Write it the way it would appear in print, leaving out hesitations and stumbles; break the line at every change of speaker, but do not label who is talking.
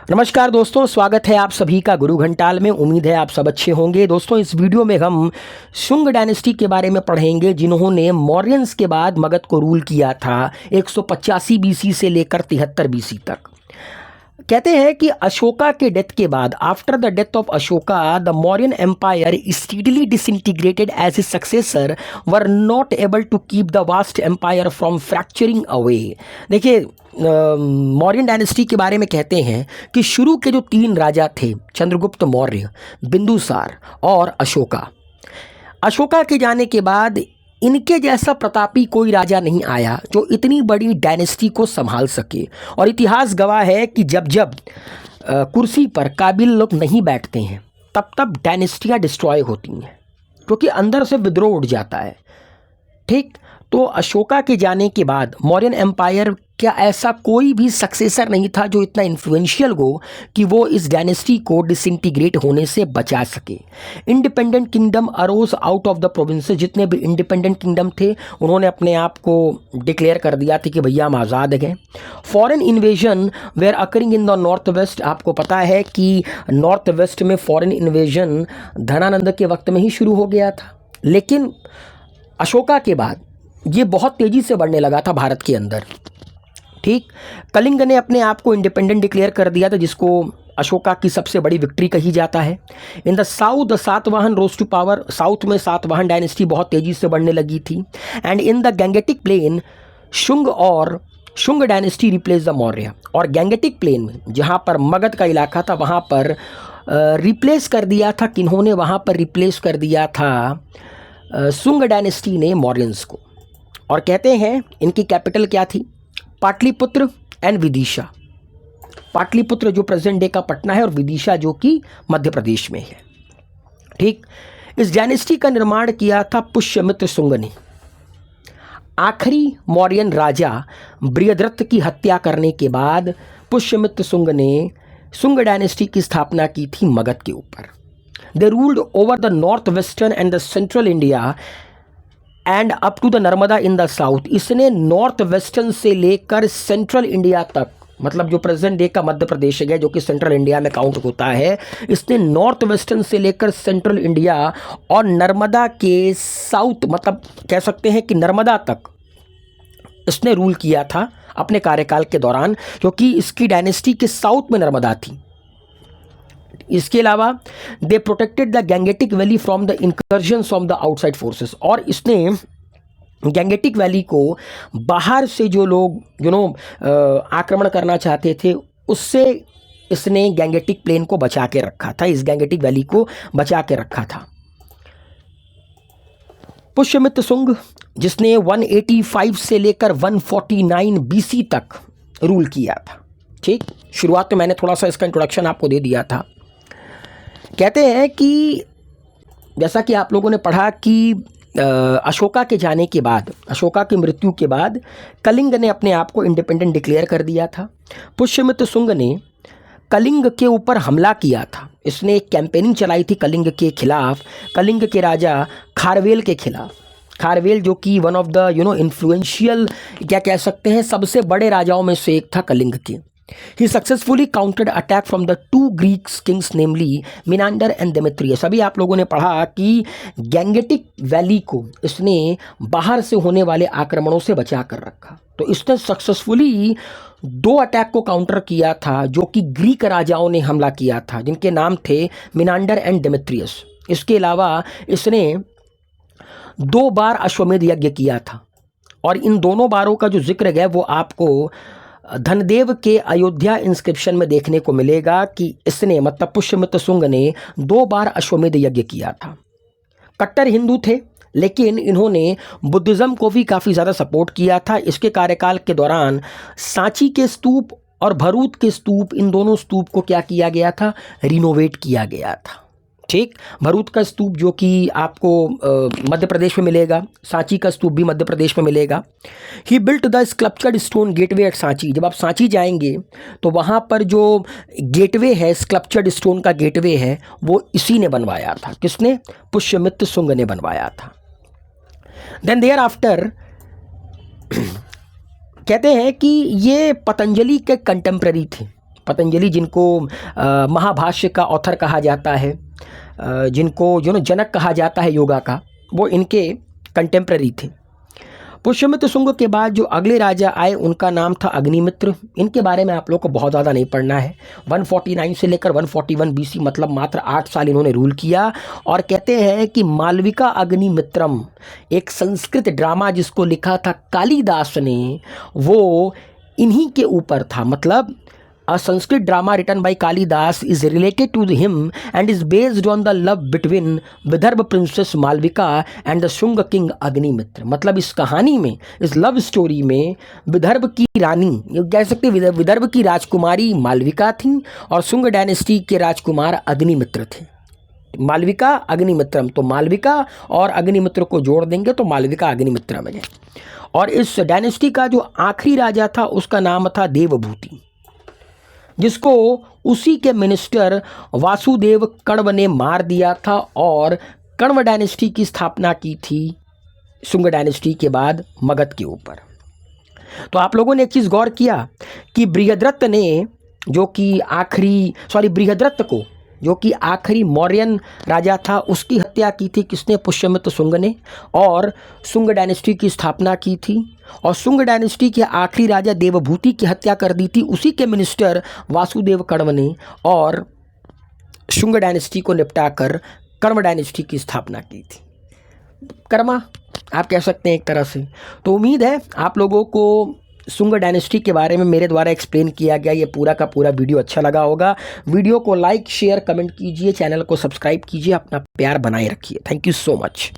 नमस्कार दोस्तों, स्वागत है आप सभी का गुरु घंटाल में। उम्मीद है आप सब अच्छे होंगे। दोस्तों, इस वीडियो में हम शुंग डायनेस्टी के बारे में पढ़ेंगे, जिन्होंने मौर्यंस के बाद मगध को रूल किया था 185 बीसी से लेकर 73 बीसी तक। कहते हैं कि अशोका के डेथ के बाद, after the death of Ashoka, the Mauryan empire speedily disintegrated as his successor were not able to keep the vast empire from fracturing away. देखिए, मौर्यन डायनेस्टी के बारे में कहते हैं कि शुरू के जो 3 राजा थे, चंद्रगुप्त मौर्य, बिंदुसार और अशोका, अशोका के जाने के बाद इनके जैसा प्रतापी कोई राजा नहीं आया जो इतनी बड़ी डायनेस्टी को संभाल सके। और इतिहास गवाह है कि जब जब कुर्सी पर काबिल लोग नहीं बैठते हैं, तब तब डायनेस्टियाँ डिस्ट्रॉय होती हैं, क्योंकि अंदर से विद्रोह उठ जाता है। ठीक, तो अशोका के जाने के बाद मौर्यन एम्पायर क्या ऐसा कोई भी सक्सेसर नहीं था जो इतना इन्फ्लुएंशियल हो कि वो इस डायनेस्टी को डिसइंटीग्रेट होने से बचा सके। Independent kingdom arose out of the provinces. जितने भी इंडिपेंडेंट किंगडम थे, उन्होंने अपने आप को डिक्लेयर कर दिया था कि भैया हम आज़ाद हैं। Foreign invasion were occurring in the north west. आपको पता है कि नॉर्थ वेस्ट में फॉरेन इन्वेजन धनानंद के वक्त में ही शुरू हो गया था, लेकिन अशोका के बाद ये बहुत तेज़ी से बढ़ने लगा था भारत के अंदर। ठीक, कलिंग ने अपने आप को इंडिपेंडेंट डिक्लेयर कर दिया था, जिसको अशोका की सबसे बड़ी विक्ट्री कही जाता है। In the south the Satavahana rose to power. South में सातवाहन डायनेस्टी बहुत तेज़ी से बढ़ने लगी थी। And in the Gangetic plain Shunga dynasty replace the Maurya. और गैंगेटिक प्लेन में, जहाँ पर मगध का इलाका था, वहाँ पर रिप्लेस कर दिया था, किन्होंने वहाँ पर रिप्लेस कर दिया था? शुंग डायनेस्टी ने मौर्यंस को। और कहते हैं इनकी कैपिटल क्या थी? पाटलिपुत्र एंड विदिशा। पाटलिपुत्र जो प्रेजेंट डे का पटना है, और विदिशा जो कि मध्य प्रदेश में है। ठीक, इस डायनेस्टी का निर्माण किया था पुष्यमित्र शुंग ने। आखिरी मौर्यन राजा बृहद्रथ की हत्या करने के बाद पुष्यमित्र शुंग ने शुंग डायनेस्टी की स्थापना की थी मगध के ऊपर। They ruled over the north western and the central India and up to the Narmada in the south. इसने नॉर्थ वेस्टर्न से लेकर सेंट्रल इंडिया तक, मतलब जो प्रेजेंट डे का मध्य प्रदेश है, जो कि सेंट्रल इंडिया में काउंट होता है, इसने नॉर्थ वेस्टर्न से लेकर सेंट्रल इंडिया और नर्मदा के साउथ, मतलब कह सकते हैं कि नर्मदा तक इसने रूल किया था अपने कार्यकाल के दौरान, क्योंकि इसकी डायनेस्टी के साउथ में नर्मदा थी। इसके अलावा they protected the Gangetic valley from the incursions from the outside forces. और इसने गैंगेटिक वैली को बाहर से जो लोग आक्रमण करना चाहते थे, उससे इसने गैंगेटिक प्लेन को बचा के रखा था, इस गैंगेटिक वैली को बचा के रखा था। पुष्यमित्र शुंग, जिसने 185 से लेकर 149 बीसी तक रूल किया था। ठीक, शुरुआत में मैंने थोड़ा सा इसका इंट्रोडक्शन आपको दे दिया था। कहते हैं कि जैसा कि आप लोगों ने पढ़ा कि अशोका के जाने के बाद, अशोका की मृत्यु के बाद, कलिंग ने अपने आप को इंडिपेंडेंट डिक्लेयर कर दिया था। पुष्यमित्र शुंग ने कलिंग के ऊपर हमला किया था। इसने एक कैंपेनिंग चलाई थी कलिंग के खिलाफ, कलिंग के राजा खारवेल के खिलाफ। खारवेल जो कि वन ऑफ द इन्फ्लुएंशियल, क्या कह सकते हैं, सबसे बड़े राजाओं में से एक था कलिंग के। He successfully countered attack from the 2 Greek kings, namely Menander and Demetrius। अभी आप लोगों ने पढ़ा कि गैंगेटिक वैली को इसने बाहर से होने वाले आक्रमणों से बचा कर रखा। तो इसने सक्सेसफुली 2 अटैक को काउंटर किया था, जो कि ग्रीक राजाओं ने हमला किया था, जिनके नाम थे मिनांडर एंड डेमेट्रियस। इसके अलावा इसने 2 बार अश्वमेध यज्ञ किया था, और इन दोनों बारों का जो जिक्र है वो आपको धनदेव के अयोध्या इंस्क्रिप्शन में देखने को मिलेगा कि इसने, मतलब पुष्यमित्र शुंग ने 2 बार अश्वमेध यज्ञ किया था। कट्टर हिंदू थे, लेकिन इन्होंने बुद्धिज़्म को भी काफ़ी ज़्यादा सपोर्ट किया था। इसके कार्यकाल के दौरान सांची के स्तूप और भरूच के स्तूप, इन दोनों स्तूप को क्या किया गया था? रिनोवेट किया गया था। ठीक, भरूच का स्तूप जो कि आपको मध्य प्रदेश में मिलेगा, सांची का स्तूप भी मध्य प्रदेश में मिलेगा। He built the sculptured stone gateway at Sanchi. जब आप सांची जाएंगे तो वहाँ पर जो गेटवे है, स्कल्पचर्ड स्टोन का गेटवे है, वो इसी ने बनवाया था। किसने? पुष्यमित्र शुंग ने बनवाया था। देन देयर आफ्टर कहते हैं कि ये पतंजलि के कंटेम्प्रेरी थे। पतंजलि जिनको महाभाष्य का ऑथर कहा जाता है, जिनको जो ना जनक कहा जाता है योगा का, वो इनके कंटेम्प्रेरी थे। पुष्यमित्र शुंग के बाद जो अगले राजा आए उनका नाम था अग्निमित्र। इनके बारे में आप लोग को बहुत ज़्यादा नहीं पढ़ना है। 149 से लेकर 141 BC मतलब मात्र 8 साल इन्होंने रूल किया। और कहते हैं कि मालविका अग्निमित्रम, एक संस्कृत ड्रामा जिसको लिखा था कालिदास ने, वो इन्हीं के ऊपर था। मतलब A Sanskrit drama written by Kalidas is related to him and is based on the love between Vidarbha princess Malvika and the Shunga king Agnimitra। मतलब इस कहानी में, इस लव स्टोरी में विदर्भ की रानी, ये कह सकते हैं विदर्भ की राजकुमारी मालविका थी और शुंग डायनेस्टी के राजकुमार अग्निमित्र थे। मालविका अग्निमित्रम, तो मालविका और अग्निमित्र को जोड़ देंगे तो मालविका अग्निमित्रम है। और इस डायनेस्टी का जो आखिरी राजा था उसका नाम था देवभूति, जिसको उसी के मिनिस्टर वासुदेव कण्व ने मार दिया था और कण्व डायनेस्टी की स्थापना की थी शुंग डायनेस्टी के बाद मगध के ऊपर। तो आप लोगों ने एक चीज़ गौर किया कि बृहद्रथ ने जो कि बृहद्रथ को जो कि आखिरी मौर्यन राजा था उसकी हत्या की थी किसने? पुष्यमित्र शुंग ने, और शुंग डायनेस्टी की स्थापना की थी। और शुंग डायनेस्टी के आखिरी राजा देवभूति की हत्या कर दी थी उसी के मिनिस्टर वासुदेव कण्व ने, और शुंग डायनेस्टी को निपटाकर कर्म डायनेस्टी की स्थापना की थी। कर्मा आप कह सकते हैं एक तरह से। तो उम्मीद है आप लोगों को शुंग डायनेस्टी के बारे में मेरे द्वारा एक्सप्लेन किया गया ये पूरा का पूरा वीडियो अच्छा लगा होगा। वीडियो को लाइक शेयर कमेंट कीजिए, चैनल को सब्सक्राइब कीजिए, अपना प्यार बनाए रखिए। Thank you so much.